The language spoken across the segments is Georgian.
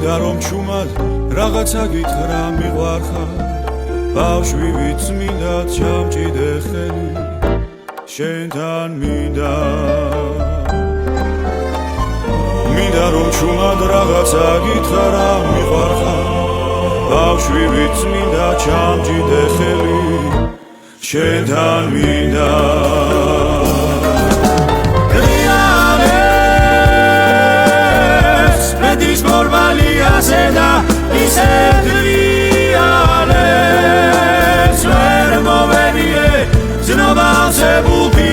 მინდა რომ ჩუმად რაღაცა გითხრა მიყვარხარ ბავშვი ვიც მინდა ჩამჭიდე ხელი შენთან მინდა რომ ჩუმად რაღაცა გითხრა მიყვარხარ ბავშვი ვიც მინდა ჩამჭიდე ხელი შენთან მინდა გრიანეს მედის მორბალიაზე და ისე გრიანეს ვერ მოვერიე ზნობაზე ბულბიალეს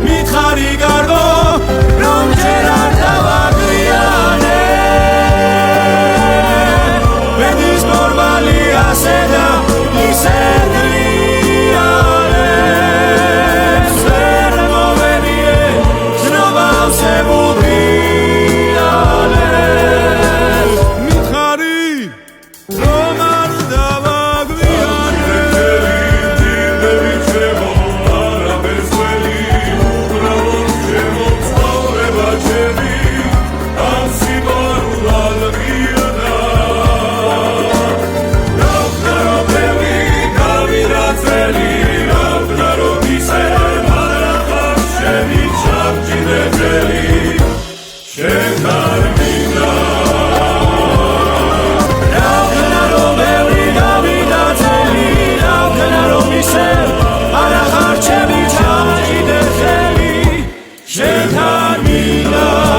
მითხარი გარგო რომ ჯერ არ დავაგვიანე მედის მორბალიაზე და ისე გრიანეს ვერ მოვერიე ზნობაზე ბულბიალეს მითხარი რომ არ დავაგვიანე შენთან მინდა